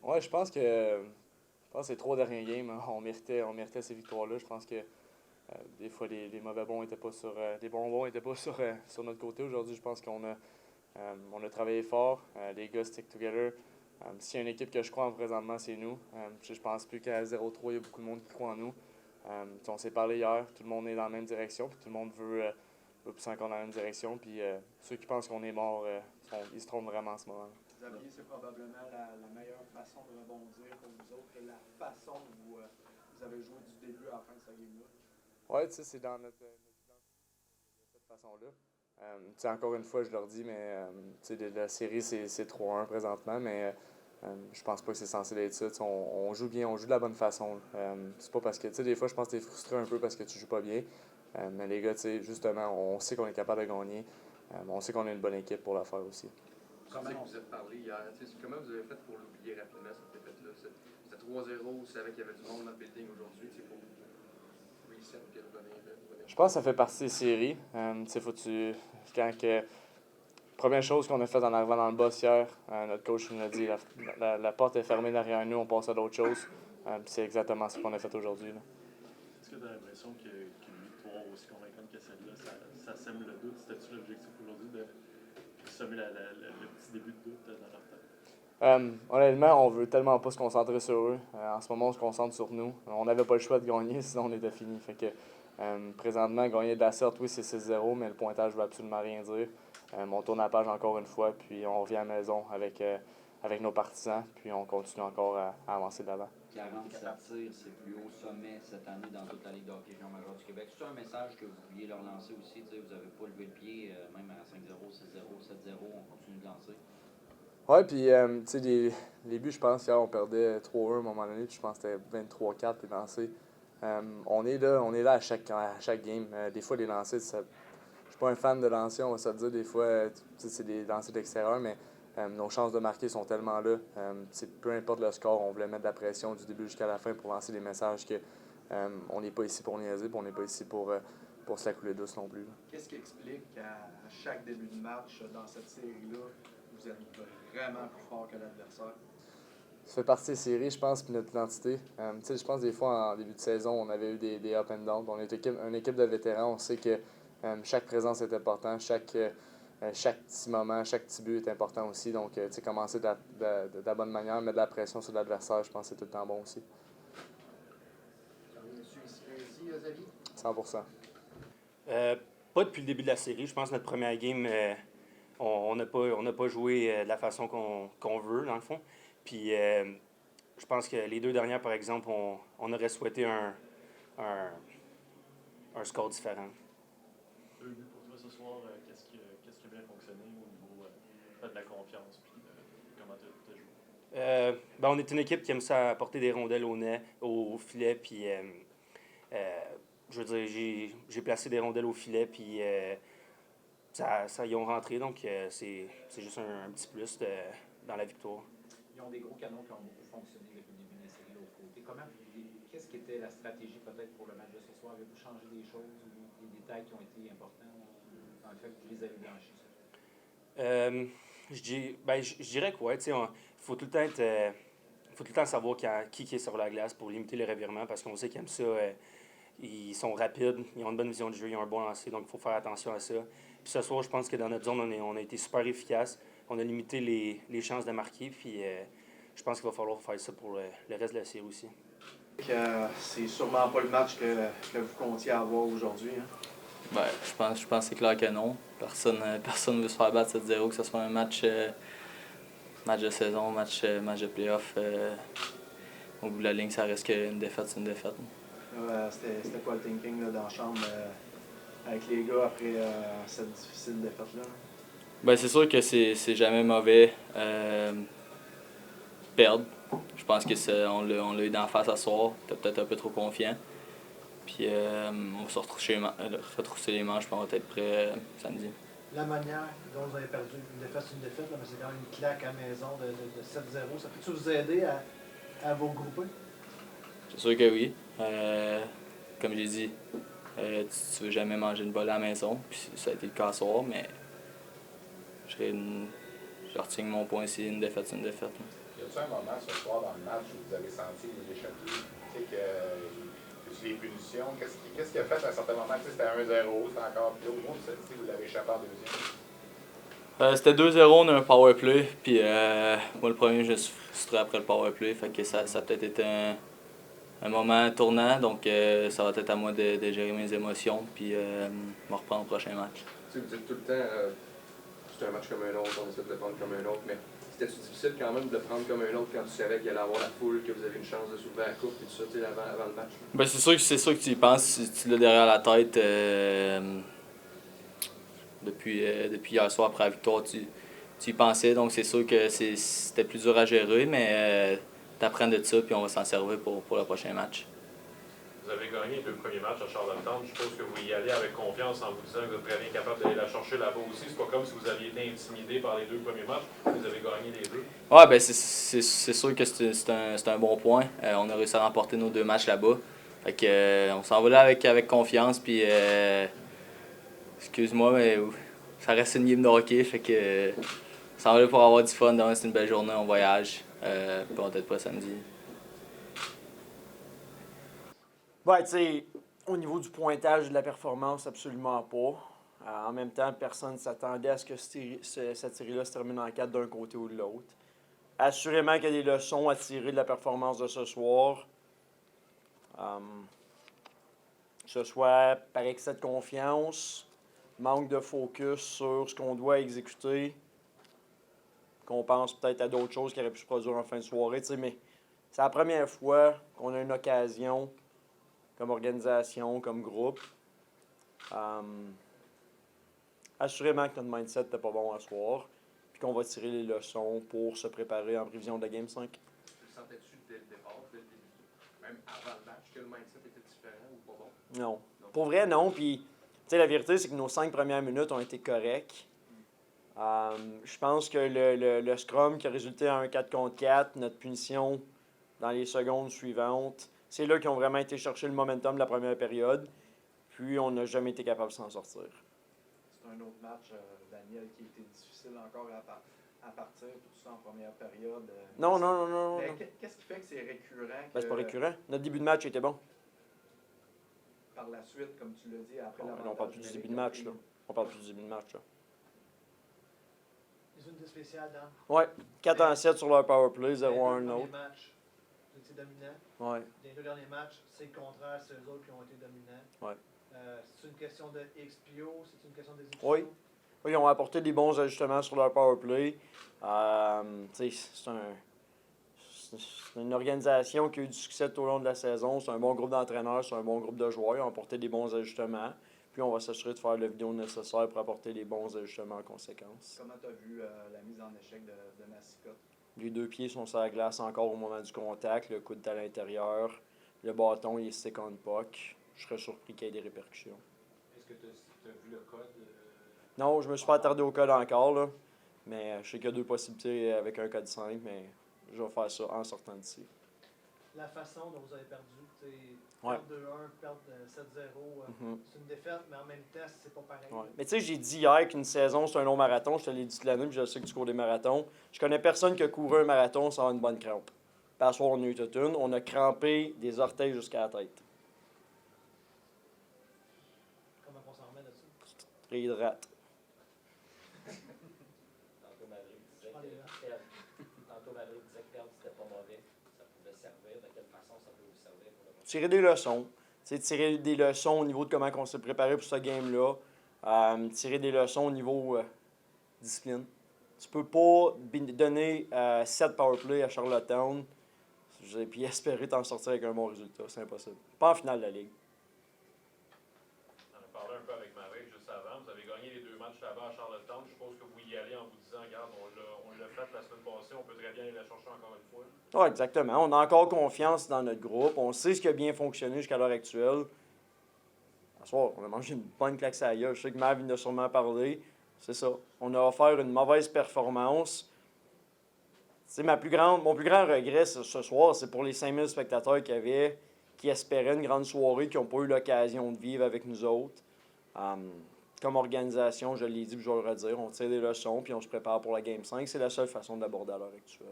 Ouais, je pense que les trois derniers games, on méritait ces victoires-là. Je pense que des fois, les mauvais bons étaient pas les bons bons étaient pas sur notre côté. Aujourd'hui, je pense qu'on a travaillé fort. Les gars stick together. S'il y a une équipe que je crois en présentement, c'est nous. Je pense plus qu'à 0-3, il y a beaucoup de monde qui croit en nous. On s'est parlé hier, tout le monde est dans la même direction, puis tout le monde veut pousser encore dans la même direction. Puis ceux qui pensent qu'on est mort, ils se trompent vraiment en ce moment. Xavier, c'est probablement la meilleure façon de rebondir pour vous autres et la façon dont vous avez joué du début à la fin de cette game-là. Ouais, tu sais, c'est dans notre de cette façon-là. Encore une fois, je leur dis, mais la série, c'est 3-1 présentement, mais je pense pas que c'est censé être ça. On joue bien, on joue de la bonne façon. C'est pas parce que, tu sais, des fois, je pense que t'es frustré un peu parce que tu joues pas bien. Mais les gars, tu sais, justement, on sait qu'on est capable de gagner. On sait qu'on a une bonne équipe pour la faire aussi. Comment vous êtes parlé hier? Comment vous avez fait pour l'oublier rapidement, cette défaite-là? C'était 3-0, vous savez qu'il y avait du monde dans le building aujourd'hui, pour reset et revenir. Je pense que ça fait partie des séries. Tu sais, quand que première chose qu'on a faite en arrivant dans le boss hier, notre coach nous a dit la porte est fermée derrière nous, on passe à d'autres choses. C'est exactement ce qu'on a fait aujourd'hui. Est-ce que tu as l'impression qu'une victoire aussi convaincante que celle-là, ça sème le doute? C'était-tu l'objectif aujourd'hui de semer le petit début de doute dans leur tête? Honnêtement, on veut tellement pas se concentrer sur eux. En ce moment, on se concentre sur nous. On n'avait pas le choix de gagner, sinon on était fini. Fait que présentement, gagner de la sorte, oui, c'est 6-0, mais le pointage ne veut absolument rien dire. On tourne la page encore une fois, puis on revient à la maison avec nos partisans, puis on continue encore à avancer de l'avant. 47 tirs, c'est le plus haut sommet cette année dans toute la Ligue de hockey junior major du Québec. C'est un message que vous vouliez leur lancer aussi? Vous n'avez pas levé le pied, même à 5-0, 6-0, 7-0, on continue de lancer. Ouais, puis tu sais, les buts, je pense, hier, on perdait 3-1 à un moment donné, puis je pense que c'était 23-4 les lancers. On est là à chaque game. Des fois, les lancers, je suis pas un fan de lancer, on va se le dire. Des fois, c'est des lancers d'extérieur, mais nos chances de marquer sont tellement là. Peu importe le score, on voulait mettre de la pression du début jusqu'à la fin pour lancer des messages que on n'est pas ici pour niaiser, puis on n'est pas ici pour se la couler douce non plus. Qu'est-ce qui explique qu'à chaque début de match dans cette série-là, vous êtes vraiment plus fort que l'adversaire? Ça fait partie des séries, je pense, puis notre identité. Je pense des fois, en début de saison, on avait eu des up and down. On est une équipe de vétérans. On sait que chaque présence est importante, chaque petit moment, chaque petit but est important aussi. Donc, commencer de la bonne manière, mettre de la pression sur l'adversaire, je pense que c'est tout le temps bon aussi. Monsieur ici, Xavier? 100%. Pas depuis le début de la série. Je pense que notre première game, on n'a pas joué de la façon qu'on veut, dans le fond. Puis je pense que les deux dernières, par exemple, on aurait souhaité un score différent. Deux buts pour toi ce soir, qu'est-ce qui a bien fonctionné au niveau de la confiance puis comment tu as joué? On est une équipe qui aime ça apporter des rondelles au filet, puis je veux dire, j'ai placé des rondelles au filet, puis ça y ont rentré, donc c'est juste un petit plus dans la victoire. Ils ont des gros canons qui ont beaucoup fonctionné depuis le début de la série de l'autre côté. Qu'est-ce qui était la stratégie peut-être pour le match de ce soir? Avez-vous changé des choses ou des détails qui ont été importants dans le fait que vous les avez blanchis? Je dirais que ouais, il faut tout le temps faut tout le temps savoir qui est sur la glace pour limiter les revirements parce qu'on sait qu'ils aiment ça. Ils sont rapides, ils ont une bonne vision du jeu, ils ont un bon lancer, donc il faut faire attention à ça. Puis ce soir, je pense que dans notre zone, on a été super efficace. On a limité les chances de marquer, puis je pense qu'il va falloir faire ça pour le reste de la série aussi. C'est sûrement pas le match que vous comptiez avoir aujourd'hui. Hein? Ben, je pense que c'est clair que non. Personne ne veut se faire battre 7-0, que ce soit un match de saison, match de playoff. Au bout de la ligne, ça reste qu'une défaite, c'est une défaite. C'était quoi le thinking là, dans la chambre avec les gars après cette difficile défaite-là? Ben, c'est sûr que c'est jamais mauvais perdre. Je pense qu'on l'a eu d'en face à soir. T'es peut-être un peu trop confiant. Puis on va se retrousser les manches, puis on va être prêt samedi. La manière dont vous avez perdu, une défaite, c'est une défaite, là, mais c'est quand même une claque à la maison de 7-0. Ça peut-tu vous aider à vous regrouper? C'est sûr que oui. Comme j'ai dit, tu veux jamais manger une volée à la maison. Puis ça a été le cas ce soir, mais je retiens mon point ici, une défaite, c'est une défaite. Il y a y a un moment ce soir dans le match où vous avez senti vous échapper? Tu sais que les punitions, qu'est-ce qui a fait à un certain moment? Tu sais, c'était 1-0, c'était encore plus haut. Si vous l'avez échappé en deuxième. C'était 2-0, on a un power play. Puis moi, le premier, je suis frustré après le power play. Fait que ça a peut-être été un moment tournant. Donc ça va être à moi de gérer mes émotions. Puis me reprendre au prochain match. Tu sais, vous dites tout le temps, c'est un match comme un autre, on essaie de le prendre comme un autre. Mais c'était difficile quand même de le prendre comme un autre quand tu savais qu'il allait avoir la foule, que vous avez une chance de soulever la coupe et tout ça, tu sais, avant le match? Ben, c'est sûr que tu y penses, tu l'as derrière la tête. Depuis hier soir après la victoire, tu y pensais. Donc c'est sûr que c'était plus dur à gérer, mais tu apprends de ça puis on va s'en servir pour le prochain match. Vous avez gagné les 2 premiers matchs à Charlottetown. Je suppose que vous y allez avec confiance en vous disant que vous êtes très bien capable d'aller la chercher là-bas aussi. C'est pas comme si vous aviez été intimidé par les 2 premiers matchs. Vous avez gagné les 2. Ouais, ben c'est sûr que c'est un bon point. On a réussi à remporter nos 2 matchs là-bas. Fait que on s'en va là avec confiance puis excuse-moi, mais ça reste une game de hockey. Fait que on s'en va là pour avoir du fun. Demain, c'est une belle journée, on voyage. Puis on va être pas samedi. Ouais, tu sais, au niveau du pointage de la performance, absolument pas. En même temps, personne ne s'attendait à ce que cette série-là se termine en 4 d'un côté ou de l'autre. Assurément qu'il y a des leçons à tirer de la performance de ce soir. Que ce soit par excès de confiance, manque de focus sur ce qu'on doit exécuter, qu'on pense peut-être à d'autres choses qui auraient pu se produire en fin de soirée, tu sais, mais c'est la première fois qu'on a une occasion comme organisation, comme groupe. Assurément que notre mindset n'était pas bon à soir, puis qu'on va tirer les leçons pour se préparer en prévision de la Game 5. Tu le sentais-tu dès le départ, dès le début, même avant le match, que le mindset était différent ou pas bon? Non. Pour vrai, non. Puis, tu sais, la vérité, c'est que nos 5 premières minutes ont été correctes. Je pense que le scrum qui a résulté en un 4 contre 4, notre punition dans les secondes suivantes, c'est là qu'ils ont vraiment été chercher le momentum de la première période. Puis, on n'a jamais été capable de s'en sortir. C'est un autre match, Daniel, qui a été difficile encore à partir, tout ça en première période. Non. Mais qu'est-ce qui fait que c'est récurrent? Ben, c'est pas récurrent. Notre début de match était bon. Par la suite, comme tu l'as dit, après On parle plus du début de match, là. On parle plus du début de match, là. Les unités spéciales, Dan. Ouais. 4-7 sur leur powerplay, 0-1 Les 2 premiers autre. matchs, vous étiez dominants. Ouais. Les 2 derniers matchs, c'est le contraire, c'est eux autres qui ont été dominants. Ouais. C'est une question de XPO, c'est une question d'exécution. Oui. Oui, ils ont apporté des bons ajustements sur leur powerplay. C'est une organisation qui a eu du succès tout au long de la saison. C'est un bon groupe d'entraîneurs, c'est un bon groupe de joueurs. Ils ont apporté des bons ajustements. Puis on va s'assurer de faire le vidéo nécessaire pour apporter les bons ajustements en conséquence. Comment tu as vu la mise en échec de Massicotte? Les 2 pieds sont sur la glace encore au moment du contact. Le coude est à l'intérieur. Le bâton, il est stick on puck. Je serais surpris qu'il y ait des répercussions. Est-ce que tu as vu le code? Non, je me suis pas attardé au code encore, là. Mais je sais qu'il y a 2 possibilités avec un code 5, mais je vais faire ça en sortant d'ici. La façon dont vous avez perdu, Ouais. perdre 2-1, perdre 7-0, Mhm. c'est une défaite, mais en même temps, c'est pas pareil. Ouais. Mais tu sais, j'ai dit hier qu'une saison, c'est un long marathon. Je te l'ai dit toute l'année, puis je sais que tu cours des marathons. Je connais personne qui a couru un marathon sans avoir une bonne crampe. Puis à soir, on a eu toute une. On a crampé des orteils jusqu'à la tête. Comment on s'en remet de ça? Réhydrate. Tantôt Madrid disait que perdre, c'était pas mauvais. Ça pouvait servir. De quelle façon ça peut vous servir pour le Tirer des leçons. T'sais, tirer des leçons au niveau de comment on s'est préparé pour ce game-là. Tirer des leçons au niveau discipline. Tu peux pas donner 7 powerplay à Charlottetown puis espérer t'en sortir avec un bon résultat. C'est impossible. Pas en finale de la Ligue. On a parlé un peu avec Maverick juste avant. Vous avez gagné les 2 matchs là-bas à Charlottetown. Je suppose que vous y allez en vous disant, regarde, on l'a fait la semaine passée, on peut très bien aller la chercher encore une fois. Oui, exactement. On a encore confiance dans notre groupe. On sait ce qui a bien fonctionné jusqu'à l'heure actuelle. Ce soir, on a mangé une bonne claque à la gueule. Je sais que Mav vient de sûrement parler. C'est ça. On a offert une mauvaise performance. C'est mon plus grand regret ce soir, c'est pour les 5000 spectateurs qu'il y avait, qui espéraient une grande soirée, qui n'ont pas eu l'occasion de vivre avec nous autres. Comme organisation, je l'ai dit, puis je vais le redire, on tire des leçons, puis on se prépare pour la Game 5. C'est la seule façon de l'aborder à l'heure actuelle.